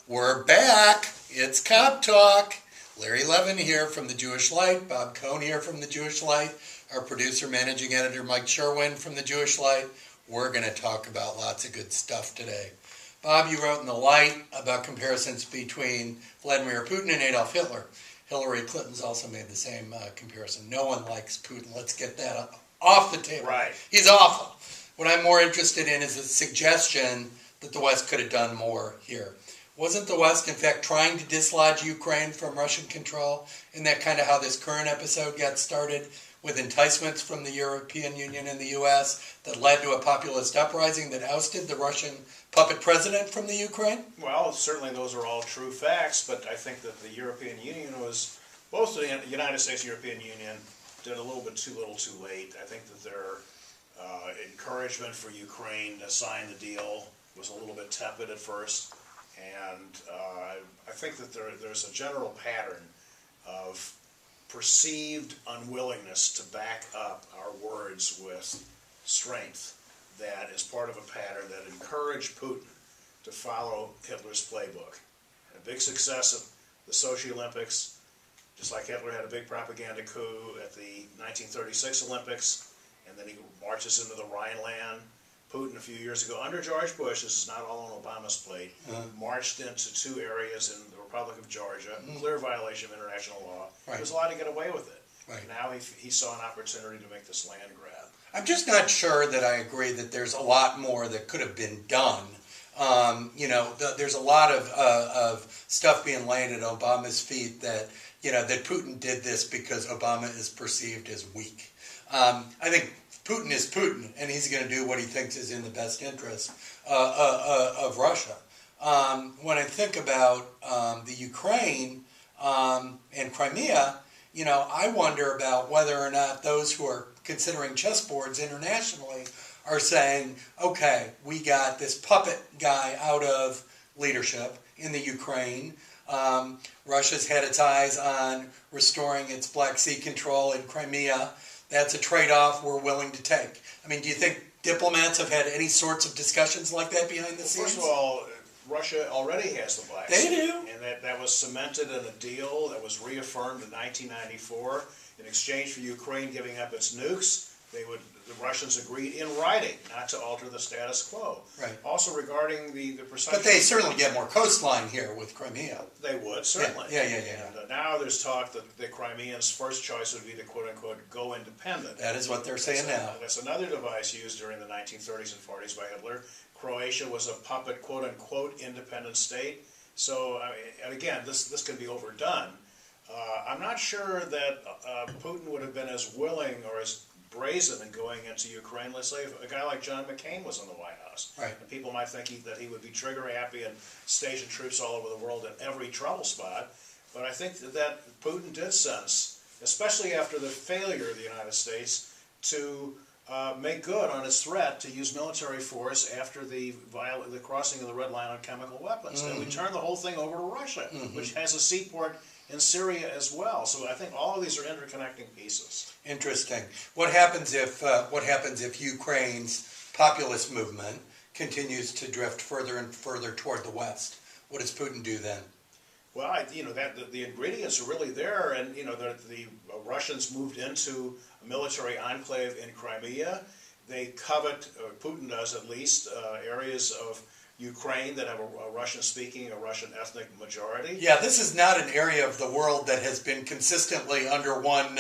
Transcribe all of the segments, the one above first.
We're back. It's Kop Talk. Larry Levin here from the Jewish Light. Bob Cohn here from the Jewish Light. Our producer, managing editor, Mike Sherwin from the Jewish Light. We're going to talk about lots of good stuff today. Bob, you wrote in The Light about comparisons between Vladimir Putin and Adolf Hitler. Hillary Clinton's also made the same comparison. No one likes Putin. Let's get that off the table. Right. He's awful. What I'm more interested in is a suggestion that the West could have done more here. Wasn't the West, in fact, trying to dislodge Ukraine from Russian control? Isn't that kind of how this current episode got started, with enticements from the European Union and the U.S. that led to a populist uprising that ousted the Russian puppet president from the Ukraine? Well, certainly those are all true facts, but I think that the European Union was, both the United States and European Union did a little bit too little too late. I think that their encouragement for Ukraine to sign the deal was a little bit tepid at first. And I think that there's a general pattern of perceived unwillingness to back up our words with strength that is part of a pattern that encouraged Putin to follow Hitler's playbook. And a big success of the Sochi Olympics, just like Hitler had a big propaganda coup at the 1936 Olympics, and then he marches into the Rhineland. Putin a few years ago, under George Bush, this is not all on Obama's plate, marched into two areas in the Republic of Georgia, clear violation of international law. Right. He was allowed to get away with it. Right. Now he saw an opportunity to make this land grab. I'm just not sure that I agree that there's a lot more that could have been done. There's a lot of stuff being laid at Obama's feet that Putin did this because Obama is perceived as weak. I think Putin is Putin, and he's going to do what he thinks is in the best interest of Russia. When I think about the Ukraine and Crimea, I wonder about whether or not those who are considering chessboards internationally are saying, okay, we got this puppet guy out of leadership in the Ukraine. Russia's had its eyes on restoring its Black Sea control in Crimea. That's a trade-off we're willing to take. I mean, do you think diplomats have had any sorts of discussions like that behind the scenes? First of all, Russia already has the Black Sea. They do. And that was cemented in a deal that was reaffirmed in 1994 in exchange for Ukraine giving up its nukes. The Russians agreed in writing not to alter the status quo. Right. Also regarding the precise... But they certainly get more coastline here with Crimea. They would, certainly. Yeah. And now there's talk that the Crimeans' first choice would be to quote-unquote go independent. That is what they're saying now. That's another device used during the 1930s and 40s by Hitler. Croatia was a puppet quote-unquote independent state. So, and again, this can be overdone. I'm not sure that Putin would have been as willing or as brazen in going into Ukraine. Let's say if a guy like John McCain was in the White House. Right. And people might think that he would be trigger happy and station troops all over the world in every trouble spot. But I think that Putin did sense, especially after the failure of the United States to make good on its threat to use military force after the crossing of the red line on chemical weapons. And we turned the whole thing over to Russia, which has a seaport in Syria as well. So I think all of these are interconnecting pieces. Interesting. What happens if Ukraine's populist movement continues to drift further and further toward the West? What does Putin do then? Well, the ingredients are really there, and the Russians moved into a military enclave in Crimea. They covet, or Putin does at least, areas of Ukraine that have a Russian-speaking, a Russian ethnic majority. Yeah, this is not an area of the world that has been consistently under one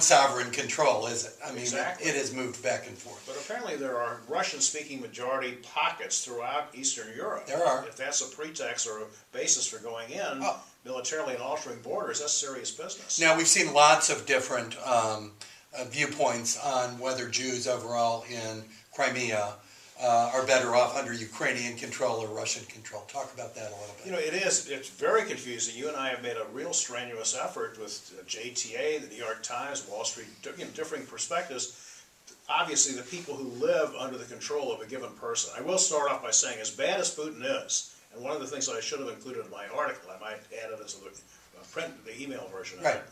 sovereign control, is it? I mean, exactly. It has moved back and forth. But apparently there are Russian-speaking majority pockets throughout Eastern Europe. There are. If that's a pretext or a basis for going in militarily and altering borders, that's serious business. Now, we've seen lots of different viewpoints on whether Jews overall in Crimea are better off under Ukrainian control or Russian control. Talk about that a little bit. It's very confusing. You and I have made a real strenuous effort with JTA, the New York Times, Wall Street, differing perspectives. Obviously, the people who live under the control of a given person. I will start off by saying, as bad as Putin is, and one of the things that I should have included in my article, I might add it as the email version of it,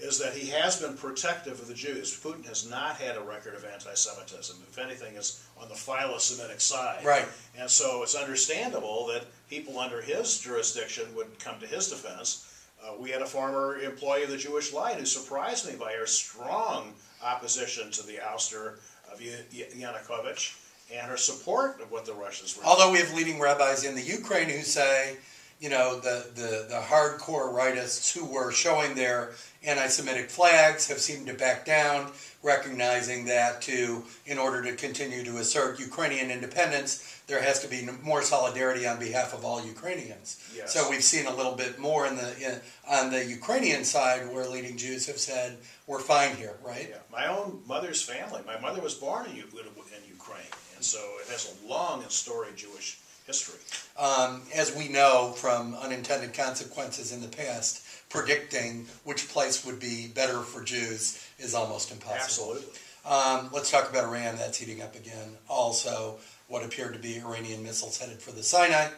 is that he has been protective of the Jews. Putin has not had a record of anti-Semitism. If anything, is on the philo-Semitic side. Right. And so it's understandable that people under his jurisdiction would come to his defense. We had a former employee of the Jewish Light who surprised me by her strong opposition to the ouster of Yanukovych and her support of what the Russians were doing. Although we have leading rabbis in the Ukraine who say, the hardcore rightists who were showing their anti-Semitic flags have seemed to back down, recognizing that in order to continue to assert Ukrainian independence, there has to be more solidarity on behalf of all Ukrainians. Yes. So we've seen a little bit more on the Ukrainian side where leading Jews have said, we're fine here, right? Yeah. My own mother's family, my mother was born in Ukraine, and so it has a long and storied Jewish history. As we know from unintended consequences in the past, predicting which place would be better for Jews is almost impossible. Absolutely. Let's talk about Iran. That's heating up again. Also, what appeared to be Iranian missiles headed for the Sinai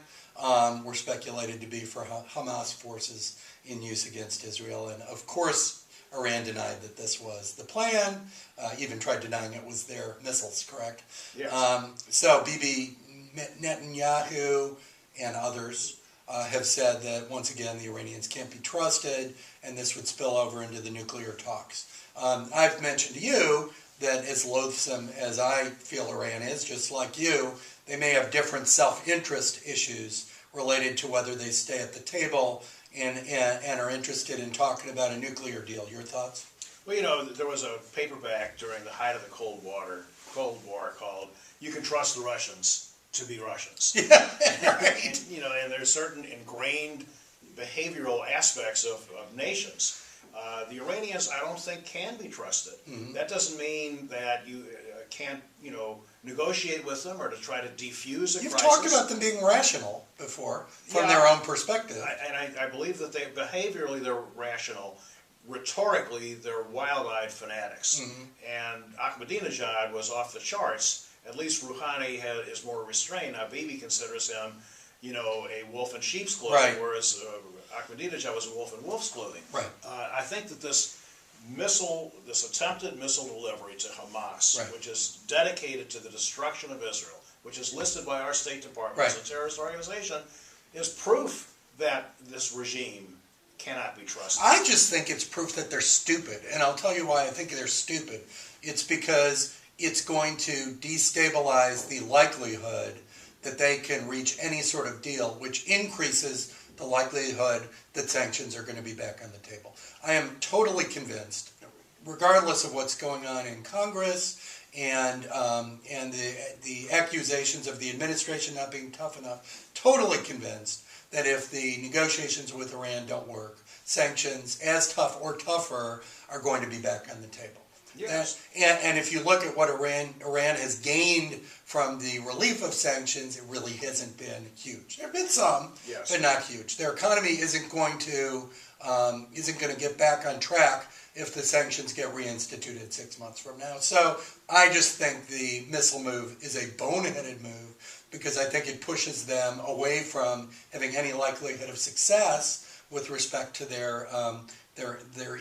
were speculated to be for Hamas forces in use against Israel. And of course, Iran denied that this was the plan, even tried denying it was their missiles, correct? Yes. So Bibi Netanyahu and others have said that, once again, the Iranians can't be trusted, and this would spill over into the nuclear talks. I've mentioned to you that as loathsome as I feel Iran is, just like you, they may have different self-interest issues related to whether they stay at the table and are interested in talking about a nuclear deal. Your thoughts? Well, there was a paperback during the height of the Cold War called "You Can Trust the Russians to Be Russians." Yeah, right. And there's certain ingrained behavioral aspects of nations. The Iranians, I don't think, can be trusted. Mm-hmm. That doesn't mean that you can't, negotiate with them or to try to defuse a crisis. You've talked about them being rational before, from their own perspective. I believe that behaviorally they're rational. Rhetorically, they're wild-eyed fanatics. Mm-hmm. And Ahmadinejad was off the charts. At least Rouhani is more restrained. Now, Bibi considers him, a wolf in sheep's clothing, right, whereas Ahmadinejad was a wolf in wolf's clothing. Right. I think that this attempted missile delivery to Hamas, right, which is dedicated to the destruction of Israel, which is listed by our State Department, right, as a terrorist organization, is proof that this regime cannot be trusted. I just think it's proof that they're stupid, and I'll tell you why I think they're stupid. It's because it's going to destabilize the likelihood that they can reach any sort of deal, which increases the likelihood that sanctions are going to be back on the table. I am totally convinced, regardless of what's going on in Congress and the accusations of the administration not being tough enough, totally convinced that if the negotiations with Iran don't work, sanctions, as tough or tougher, are going to be back on the table. Yes. And if you look at what Iran has gained from the relief of sanctions, it really hasn't been huge. There have been some, yes, but not huge. Their economy isn't going to get back on track if the sanctions get reinstituted 6 months from now. So I just think the missile move is a boneheaded move because I think it pushes them away from having any likelihood of success with respect to their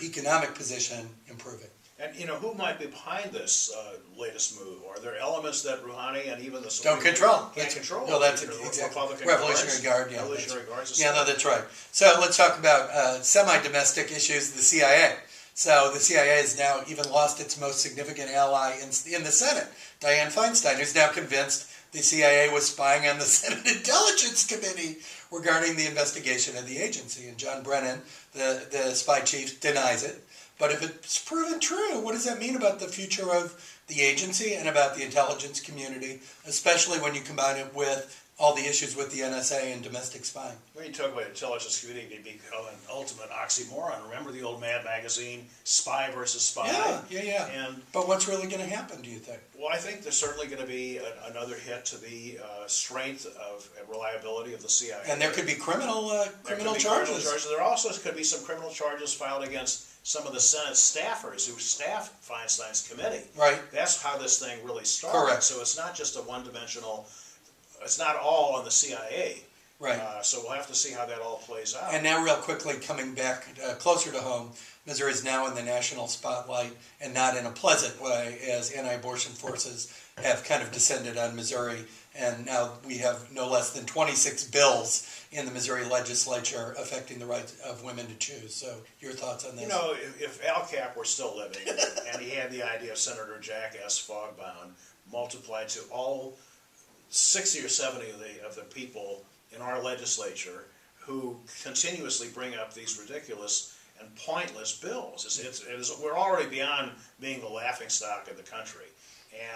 economic position improving. And, who might be behind this latest move? Are there elements that Rouhani and even the Supreme don't control? Can't control? No, that's exactly. Revolutionary Guard, yeah. Revolutionary Guards. Yeah, no, that's right. So let's talk about semi-domestic issues, the CIA. So the CIA has now even lost its most significant ally in the Senate, Dianne Feinstein, who's now convinced the CIA was spying on the Senate Intelligence Committee regarding the investigation of the agency. And John Brennan, the spy chief, denies it. But if it's proven true, what does that mean about the future of the agency and about the intelligence community, especially when you combine it with all the issues with the NSA and domestic spying? When you talk about intelligence community, it become an ultimate oxymoron. Remember the old Mad magazine, Spy versus Spy? Yeah. But what's really going to happen, do you think? Well, I think there's certainly going to be another hit to the strength of reliability of the CIA. And there could be criminal charges. There also could be some criminal charges filed against some of the Senate staffers who staff Feinstein's committee. Right. That's how this thing really started. Correct. So it's not just a one-dimensional, it's not all on the CIA. Right. So we'll have to see how that all plays out. And now real quickly, coming back closer to home, Missouri is now in the national spotlight, and not in a pleasant way, as anti-abortion forces have kind of descended on Missouri. And now we have no less than 26 bills in the Missouri legislature affecting the right of women to choose. So your thoughts on this? You know, if Al Cap were still living and he had the idea of Senator Jack S. Fogbaum multiplied to all 60 or 70 of the people in our legislature who continuously bring up these ridiculous and pointless bills. We're already beyond being the laughingstock of the country.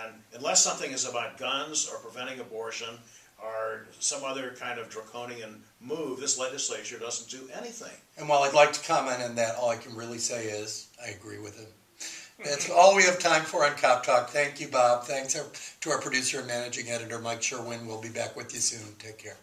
And unless something is about guns or preventing abortion or some other kind of draconian move, this legislature doesn't do anything. And while I'd like to comment on that, all I can really say is I agree with him. That's all we have time for on Kop Talk. Thank you, Bob. Thanks to our producer and managing editor, Mike Sherwin. We'll be back with you soon. Take care.